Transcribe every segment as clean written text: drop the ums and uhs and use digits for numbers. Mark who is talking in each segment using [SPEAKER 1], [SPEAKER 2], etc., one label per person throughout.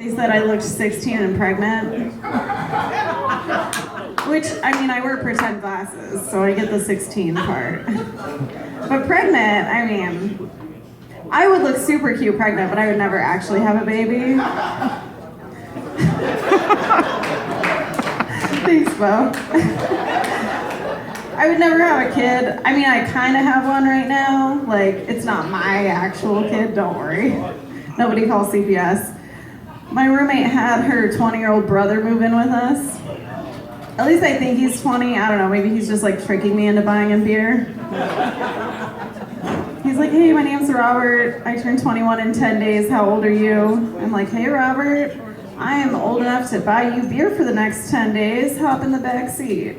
[SPEAKER 1] They said I looked 16 and pregnant. Which, I mean, I wear pretend glasses, so I get the 16 part. But pregnant, I mean, I would look super cute pregnant, but I would never actually have a baby. Thanks, Bo. I would never have a kid. I mean, I kind of have one right now. Like, it's not my actual kid, don't worry. Nobody call CPS. My roommate had her 20-year-old brother move in with us. At least I think he's 20. I don't know, maybe he's just like tricking me into buying him beer. He's like, hey, my name's Robert. I turned 21 in 10 days. How old are you? I'm like, hey, Robert. I am old enough to buy you beer for the next 10 days. Hop in the back seat.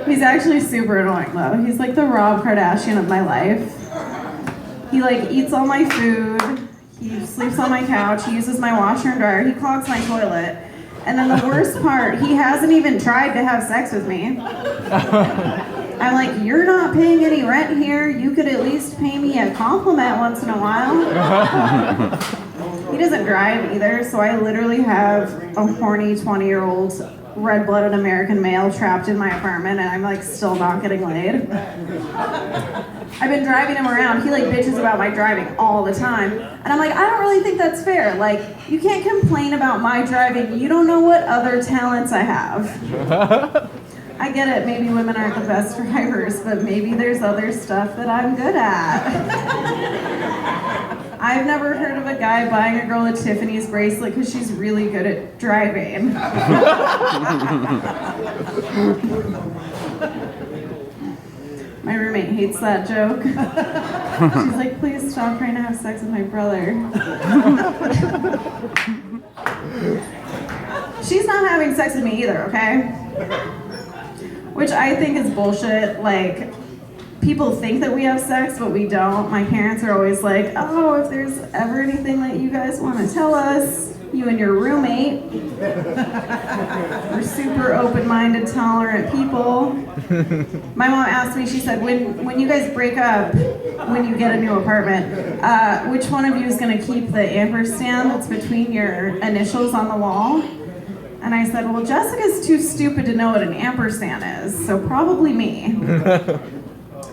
[SPEAKER 1] He's actually super annoying though. He's like the Rob Kardashian of my life. He like eats all my food. He sleeps on my couch. He uses my washer and dryer. He clogs my toilet. And then the worst part, he hasn't even tried to have sex with me. I'm like, you're not paying any rent here. You could at least pay me a compliment once in a while. He doesn't drive either, so I literally have a horny 20-year-old red-blooded American male trapped in my apartment, and I'm like still not getting laid. I've been driving him around. He like bitches about my driving all the time. And I'm like, I don't really think that's fair. Like, you can't complain about my driving. You don't know what other talents I have. I get it, maybe women aren't the best drivers, but maybe there's other stuff that I'm good at. I've never heard of a guy buying a girl a Tiffany's bracelet because she's really good at driving. My roommate hates that joke. She's like, please stop trying to have sex with my brother. She's not having sex with me either, okay? Which I think is bullshit. Like, people think that we have sex, but we don't. My parents are always like, oh, if there's ever anything that you guys want to tell us, you and your roommate. We're super open-minded, tolerant people. My mom asked me, she said, when you guys break up, when you get a new apartment, which one of you is going to keep the ampersand that's between your initials on the wall? And I said, well, Jessica's too stupid to know what an ampersand is, so probably me.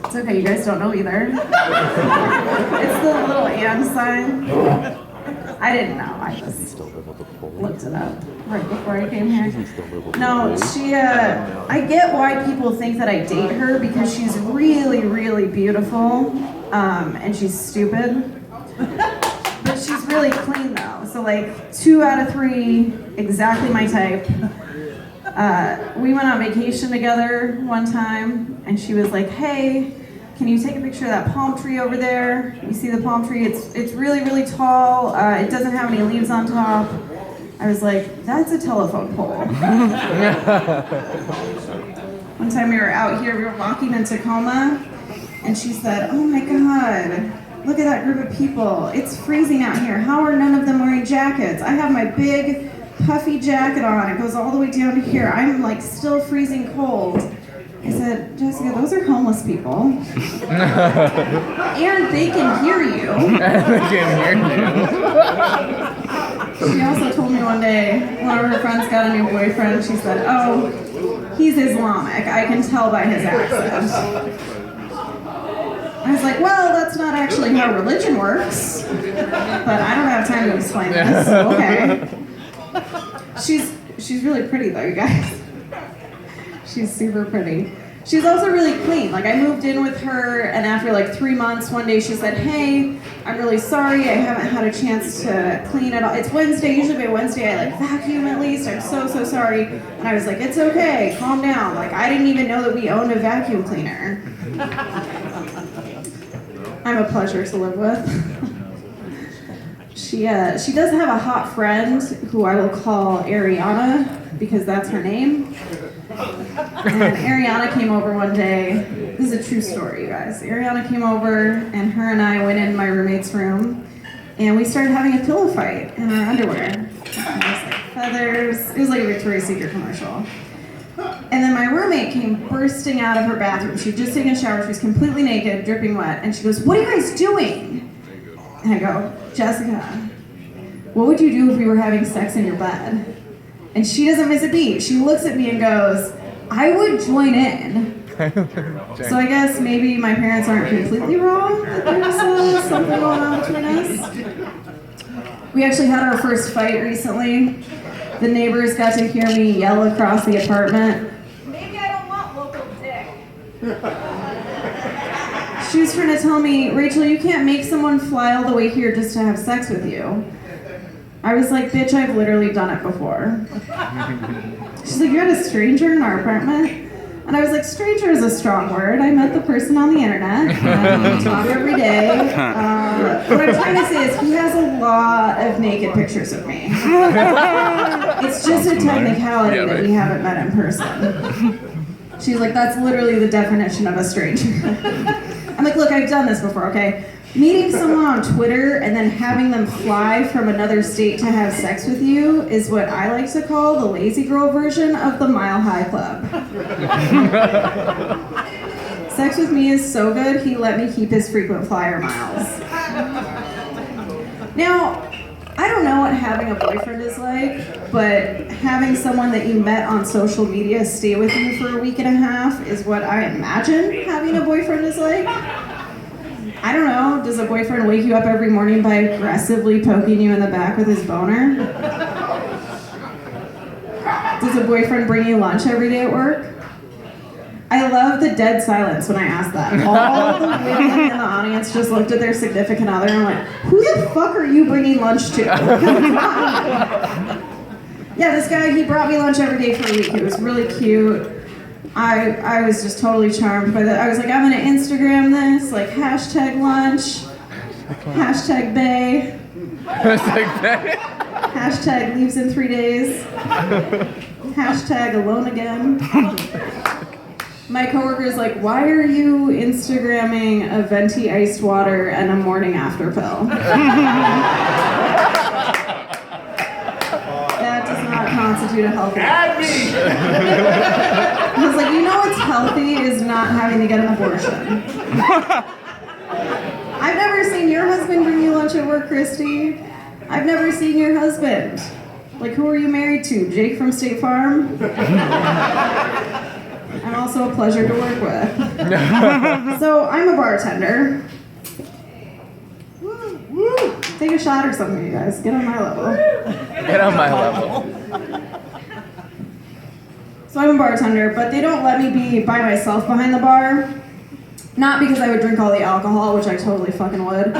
[SPEAKER 1] It's okay, you guys don't know either. It's the little and sign. I didn't know, I just looked it up right before I came here. No, I get why people think that I date her because she's really, really beautiful, and she's stupid. But she's really clean though, so like 2 out of 3, exactly my type. We went on vacation together one time, and she was like, hey, can you take a picture of that palm tree over there? You see the palm tree? It's really, really tall. It doesn't have any leaves on top. I was like, that's a telephone pole. One time we were out here, we were walking in Tacoma, and she said, oh my God, look at that group of people. It's freezing out here. How are none of them wearing jackets? I have my big puffy jacket on. It goes all the way down to here. I'm like still freezing cold. I said, Jessica, those are homeless people. And they can hear you.
[SPEAKER 2] They can hear you.
[SPEAKER 1] She also told me one day, one of her friends got a new boyfriend. She said, oh, he's Islamic. I can tell by his accent. I was like, well, that's not actually how religion works. But I don't have time to explain this. Okay. She's really pretty though, you guys. She's super pretty. She's also really clean. Like, I moved in with her, and after like 3 months, one day she said, hey, I'm really sorry, I haven't had a chance to clean at all. It's Wednesday, usually by Wednesday I like vacuum at least. I'm so sorry. And I was like, it's okay, calm down. Like, I didn't even know that we owned a vacuum cleaner. I'm a pleasure to live with. She does have a hot friend who I will call Ariana, because that's her name. And Ariana came over one day. This is a true story, you guys. Ariana came over, and her and I went in my roommate's room, and we started having a pillow fight in our underwear. It was like feathers. It was like a Victoria's Secret commercial. And then my roommate came bursting out of her bathroom. She had just taken a shower. She was completely naked, dripping wet. And she goes, what are you guys doing? And I go, Jessica, what would you do if we were having sex in your bed? And she doesn't miss a beat. She looks at me and goes, I would join in. So I guess maybe my parents aren't completely wrong that there's something going on between us. We actually had our first fight recently. The neighbors got to hear me yell across the apartment, maybe I don't want local dick. She was trying to tell me, Rachel, you can't make someone fly all the way here just to have sex with you. I was like, bitch, I've literally done it before. She's like, you had a stranger in our apartment? And I was like, stranger is a strong word. I met the person on the internet. We talk every day. What I'm trying to say is he has a lot of naked pictures of me. It's just a technicality that we haven't met in person. She's like, that's literally the definition of a stranger. I'm like, look, I've done this before, okay? Meeting someone on Twitter and then having them fly from another state to have sex with you is what I like to call the lazy girl version of the Mile High Club. Sex with me is so good, he let me keep his frequent flyer miles. Now, I don't know what having a boyfriend is like, but having someone that you met on social media stay with you for a week and a half is what I imagine having a boyfriend is like. I don't know, does a boyfriend wake you up every morning by aggressively poking you in the back with his boner? Does a boyfriend bring you lunch every day at work? I love the dead silence when I ask that. All the women in the audience just looked at their significant other and went, who the fuck are you bringing lunch to? Yeah, this guy, he brought me lunch every day for a week. It was really cute. I was just totally charmed by that. I was like, I'm gonna Instagram this, like hashtag lunch, hashtag bae, hashtag leaves in 3 days, hashtag alone again. My coworker's like, why are you Instagramming a venti iced water and a morning after pill? That does not constitute a healthy lunch. I was like, you know what's healthy is not having to get an abortion. I've never seen your husband bring you lunch at work, Christy. I've never seen your husband. Like, who are you married to? Jake from State Farm? I'm also a pleasure to work with. So, I'm a bartender. Woo. Take a shot or something, you guys. Get on my level.
[SPEAKER 2] Get on my level.
[SPEAKER 1] So I'm a bartender, but they don't let me be by myself behind the bar. Not because I would drink all the alcohol, which I totally fucking would.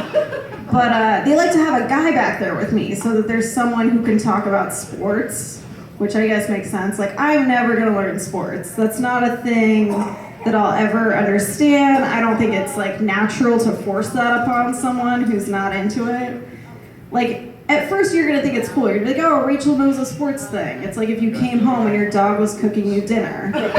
[SPEAKER 1] But they like to have a guy back there with me so that there's someone who can talk about sports, which I guess makes sense. Like, I'm never gonna learn sports. That's not a thing that I'll ever understand. I don't think it's like natural to force that upon someone who's not into it. Like, at first you're gonna think it's cool. You're gonna be like, oh, Rachel knows a sports thing. It's like if you came home and your dog was cooking you dinner. But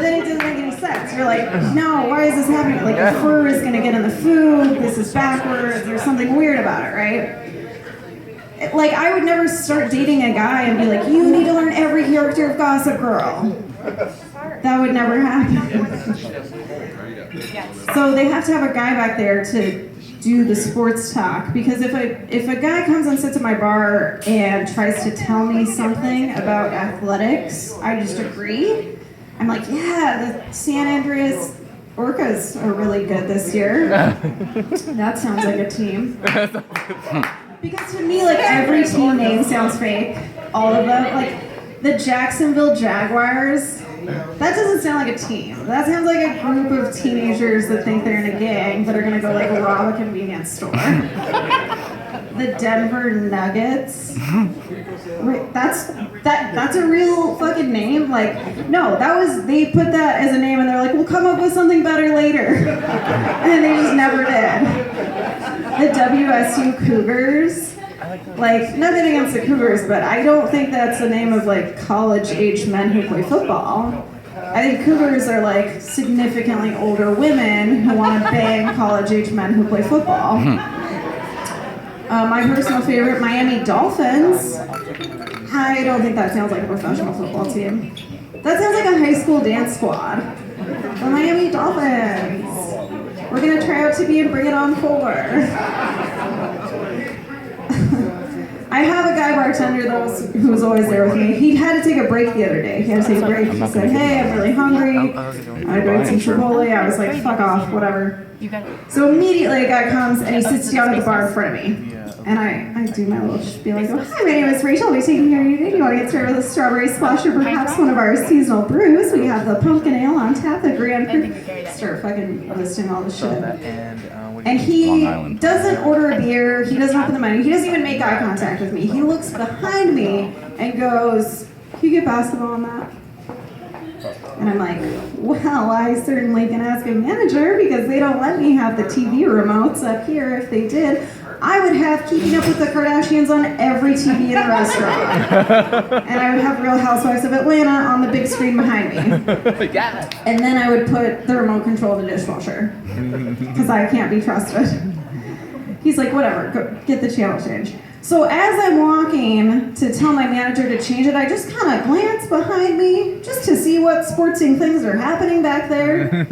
[SPEAKER 1] then it doesn't make any sense. You're like, no, why is this happening? Like, the fur is gonna get in the food, this is backwards, there's something weird about it, right? Like, I would never start dating a guy and be like, you need to learn every character of Gossip Girl. That would never happen. So they have to have a guy back there to do the sports talk, because if a guy comes and sits at my bar and tries to tell me something about athletics, I just agree. I'm like, yeah, the San Andreas Orcas are really good this year. That sounds like a team. Because to me, like, every team name sounds fake. All of them. Like, the Jacksonville Jaguars, that doesn't sound like a team. That sounds like a group of teenagers that think they're in a gang that are gonna go like rob a convenience store. The Denver Nuggets. Wait, that's a real fucking name? Like, no, they put that as a name and they're like, we'll come up with something better later. And they just never did. The WSU Cougars. Like, nothing against the Cougars, but I don't think that's the name of, like, college-age men who play football. I think Cougars are, like, significantly older women who want to bang college-age men who play football. My personal favorite, Miami Dolphins. I don't think that sounds like a professional football team. That sounds like a high school dance squad. The Miami Dolphins. We're going to try out to be and bring it on 4. guy bartender who was always there with me. He had to take a break the other day. He had to take a break. He said, hey, I'm really hungry. I drank some Chipotle. I was like, fuck off, whatever. So immediately a guy comes and he sits down at the bar in front of me. And I do my little spiel. I go, hi, my name is Rachel. I'll be taking care of you today. Do you want to get started with a strawberry splash or perhaps one of our seasonal brews? We have the pumpkin ale on tap, the Grand Cru. Start fucking listing all the shit. And he doesn't order a beer. He doesn't open the menu. He doesn't even make eye contact with me. He looks behind me and goes, can you get basketball on that? And I'm like, well, I certainly can ask a manager because they don't let me have the TV remotes up here. If they did, I would have Keeping Up with the Kardashians on every TV in the restaurant. And I would have Real Housewives of Atlanta on the big screen behind me.
[SPEAKER 2] Yeah.
[SPEAKER 1] And then I would put the remote control of the dishwasher because I can't be trusted. He's like, whatever, go get the channel change. So as I'm walking to tell my manager to change it, I just kind of glance behind me just to see what sportsing things are happening back there.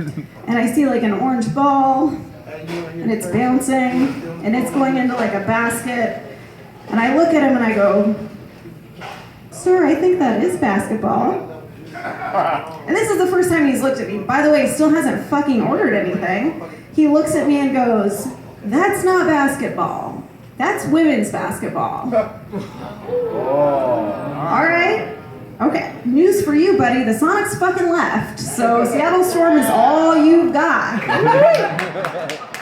[SPEAKER 1] And I see like an orange ball, and it's bouncing, and it's going into like a basket. And I look at him and I go, sir, I think that is basketball. And this is the first time he's looked at me. By the way, he still hasn't fucking ordered anything. He looks at me and goes, that's not basketball. That's women's basketball. All right. Okay. News for you, buddy. The Sonics fucking left. So Seattle Storm is all you've got.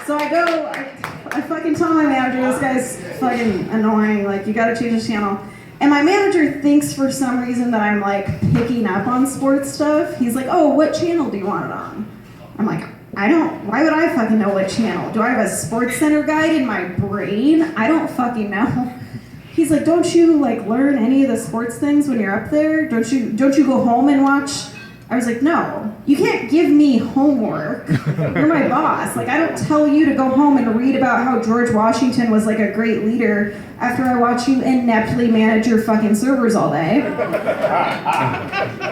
[SPEAKER 1] So I fucking tell my manager, this guy's fucking annoying. Like, you gotta change the channel. And my manager thinks for some reason that I'm like picking up on sports stuff. He's like, oh, what channel do you want it on? I'm like, why would I fucking know what channel? Do I have a Sports Center guide in my brain? I don't fucking know. He's like, don't you like learn any of the sports things when you're up there? Don't you go home and watch? I was like, no, you can't give me homework. You're my boss. Like, I don't tell you to go home and read about how George Washington was like a great leader after I watch you ineptly manage your fucking servers all day.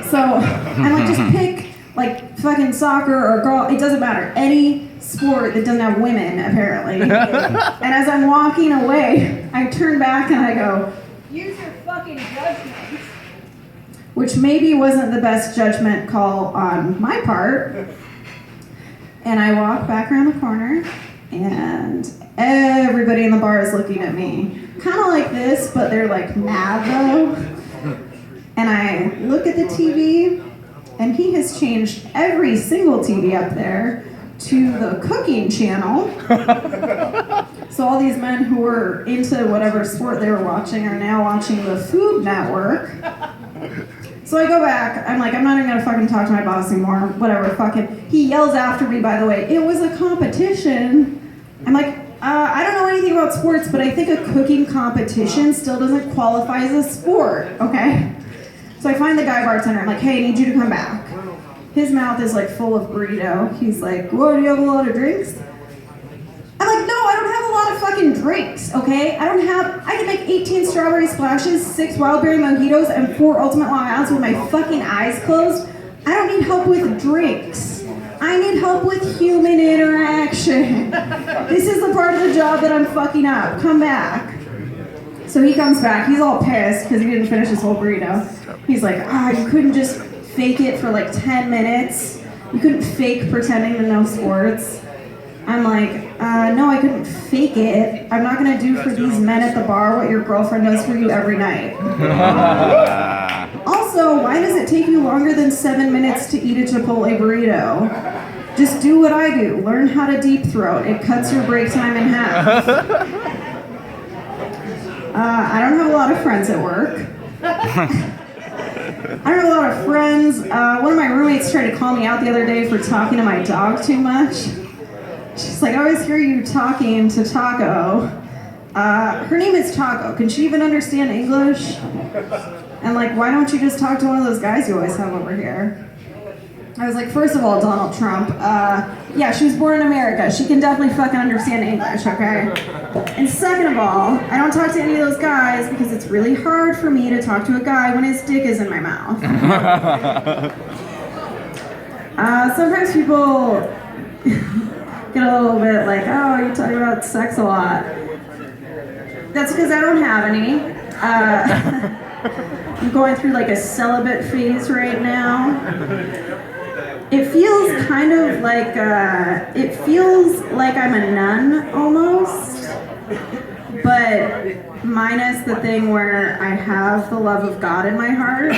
[SPEAKER 1] So I'm like, just pick like fucking soccer or girl, it doesn't matter. Any sport that doesn't have women, apparently. And as I'm walking away, I turn back and I go, use your fucking judgment. Which maybe wasn't the best judgment call on my part. And I walk back around the corner and everybody in the bar is looking at me. Kind of like this, but they're like mad though. And I look at the TV, and he has changed every single TV up there to the cooking channel. So all these men who were into whatever sport they were watching are now watching the Food Network. So I go back, I'm like, I'm not even gonna fucking talk to my boss anymore, whatever, fucking. He yells after me, by the way, it was a competition. I'm like, I don't know anything about sports, but I think a cooking competition still doesn't qualify as a sport, okay? So I find the guy bartender, I'm like, hey, I need you to come back. His mouth is like full of burrito. He's like, whoa, do you have a lot of drinks? I'm like, no, I don't have a lot of fucking drinks, okay? I can make 18 strawberry splashes, 6 wild berry mojitos, and 4 ultimate long islands with my fucking eyes closed. I don't need help with drinks. I need help with human interaction. This is the part of the job that I'm fucking up. Come back. So he comes back, he's all pissed because he didn't finish his whole burrito. He's like, you couldn't just fake it for like 10 minutes? You couldn't fake pretending to know sports? I'm like, no, I couldn't fake it. I'm not gonna do for these men at the bar what your girlfriend does for you every night. Also, why does it take you longer than 7 minutes to eat a Chipotle burrito? Just do what I do, learn how to deep throat. It cuts your break time in half. I don't have a lot of friends at work. I don't have a lot of friends. One of my roommates tried to call me out the other day for talking to my dog too much. She's like, I always hear you talking to Taco. Her name is Taco. Can she even understand English? And like, why don't you just talk to one of those guys you always have over here? I was like, first of all, Donald Trump, yeah, she was born in America. She can definitely fucking understand English, okay? And second of all, I don't talk to any of those guys because it's really hard for me to talk to a guy when his dick is in my mouth. Sometimes people get a little bit like, oh, you talk about sex a lot. That's because I don't have any. I'm going through like a celibate phase right now. It feels kind of like, I'm a nun almost, but minus the thing where I have the love of God in my heart.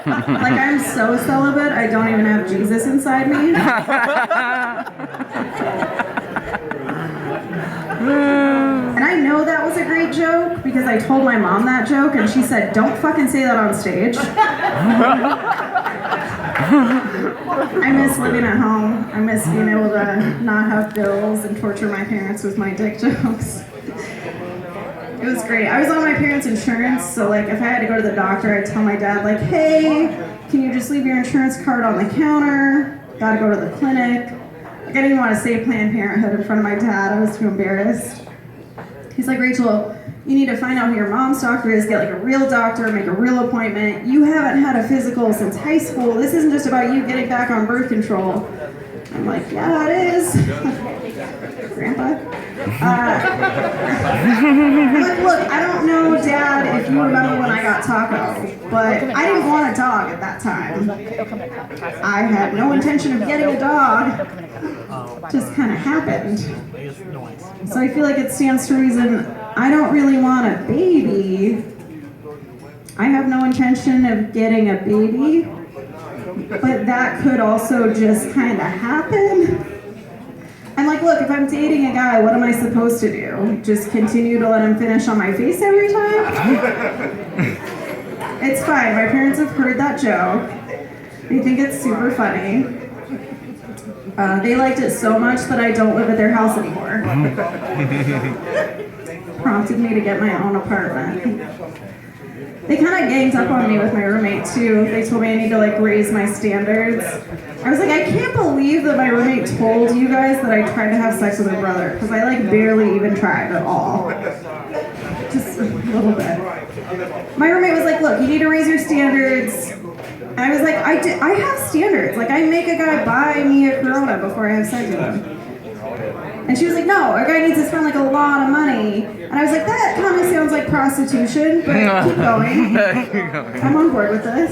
[SPEAKER 1] Like, I'm so celibate, I don't even have Jesus inside me. And I know that was a great joke because I told my mom that joke and she said, don't fucking say that on stage. I miss living at home. I miss being able to not have bills and torture my parents with my dick jokes. It was great. I was on my parents' insurance, so like if I had to go to the doctor, I'd tell my dad like, hey, can you just leave your insurance card on the counter? Gotta go to the clinic. Like I didn't want to say Planned Parenthood in front of my dad. I was too embarrassed. He's like, Rachel, you need to find out who your mom's doctor is, get like a real doctor, make a real appointment. You haven't had a physical since high school. This isn't just about you getting back on birth control. I'm like, yeah, it is. Grandpa? I'm like, look, I don't know, Dad, if you remember when I got Taco, but I didn't want a dog at that time. I had no intention of getting a dog. Just kind of happened. So I feel like it stands to reason I don't really want a baby. I have no intention of getting a baby, but that could also just kind of happen. I'm like, look, if I'm dating a guy, what am I supposed to do? Just continue to let him finish on my face every time? It's fine. My parents have heard that joke. They think it's super funny. They liked it so much that I don't live at their house anymore. Prompted me to get my own apartment. They kind of ganged up on me with my roommate too. They told me I need to like raise my standards. I was like, I can't believe that my roommate told you guys that I tried to have sex with her brother, because I like barely even tried at all. Just a little bit. My roommate was like, look, you need to raise your standards. And I was like, I have standards. Like, I make a guy buy me a Corona before I have sex with him. And she was like, no, a guy needs to spend like a lot of money. And I was like, that kind of sounds like prostitution, but keep going. I'm on board with this.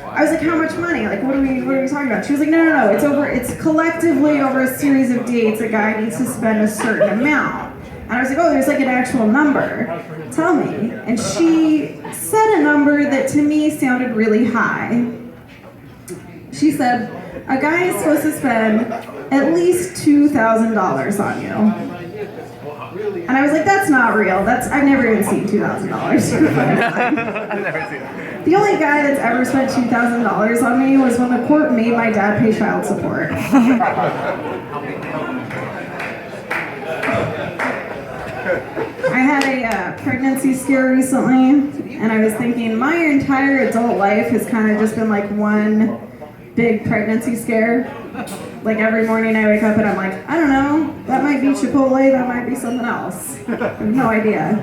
[SPEAKER 1] I was like, how much money? Like, what are we talking about? She was like, no, it's collectively over a series of dates, a guy needs to spend a certain amount. And I was like, oh, there's like an actual number. Tell me. And she said a number that to me sounded really high. She said, a guy is supposed to spend at least $2,000 on you. And I was like, that's not real. I've never even seen $2,000.
[SPEAKER 2] I've never seen it.
[SPEAKER 1] The only guy that's ever spent $2,000 on me was when the court made my dad pay child support. I had a pregnancy scare recently, and I was thinking my entire adult life has kind of just been like one big pregnancy scare. Like every morning I wake up and I'm like, I don't know, that might be Chipotle, that might be something else. I have no idea.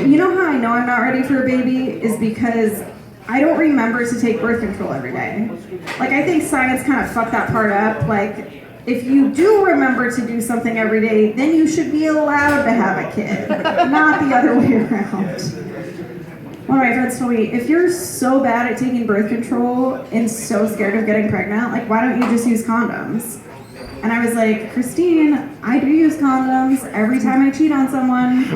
[SPEAKER 1] You know how I know I'm not ready for a baby is because I don't remember to take birth control every day. Like I think science kind of fucked that part up. Like if you do remember to do something every day, then you should be allowed to have a kid, not the other way around. One of my friends told me, if you're so bad at taking birth control and so scared of getting pregnant, like why don't you just use condoms? And I was like, Christine, I do use condoms every time I cheat on someone.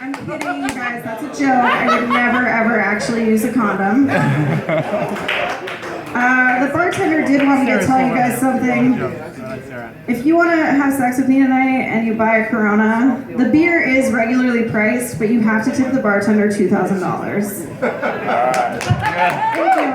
[SPEAKER 1] I'm kidding, you guys, that's a joke. I would never, ever actually use a condom. The bartender did want me to tell you guys something. If you want to have sex with me tonight and you buy a Corona, the beer is regularly priced, but you have to tip the bartender $2,000. Thank you.